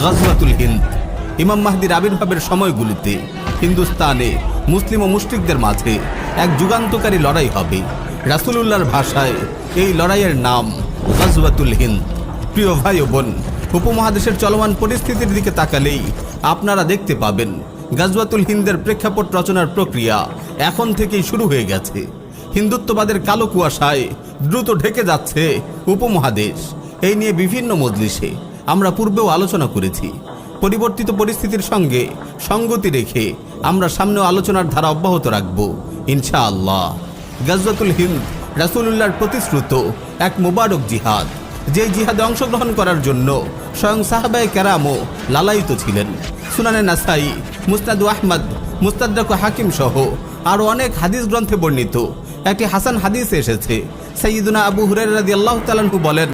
গাজওয়াতুল হিন্দ। ইমাম মাহদির আবির্ভাবের সময়গুলিতে হিন্দুস্তানে মুসলিম ও মুশরিকদের মাঝে এক যুগান্তকারী লড়াই হবে। রাসূলুল্লাহর ভাষায় এই লড়াইয়ের নাম গাজওয়াতুল হিন্দ। প্রিয় ভাই ও বোন, উপমহাদেশের চলমান পরিস্থিতির দিকে তাকালেই আপনারা দেখতে পাবেন গাজওয়াতুল হিন্দের প্রেক্ষাপট রচনার প্রক্রিয়া এখন থেকেই শুরু হয়ে গেছে। হিন্দুত্ববাদের কালো কুয়াশায় দ্রুত ঢেকে যাচ্ছে উপমহাদেশ। এই নিয়ে বিভিন্ন মজলিসে আমরা পূর্বেও আলোচনা করেছি। পরিবর্তিত পরিস্থিতির সঙ্গে সঙ্গতি রেখে আমরা সামনেও আলোচনার ধারা অব্যাহত রাখব ইনশাআল্লাহ। গাজওয়াতুল হিন্দ রাসূলুল্লাহর প্রতিশ্রুত এক মোবারক জিহাদ, যে জিহাদে অংশগ্রহণ করার জন্য স্বয়ং সাহাবায়ে কেরামও লালায়িত ছিলেন। সুনানে নাসাই, মুসনাদ আহমদ, মুস্তাদরাক হাকিম সহ আরও অনেক হাদিস গ্রন্থে বর্ণিত একটি হাসান হাদিসে এসেছে, সাইয়্যিদুনা আবু হুরায়রা রাদিয়াল্লাহু তাআলা আনহু বলেন,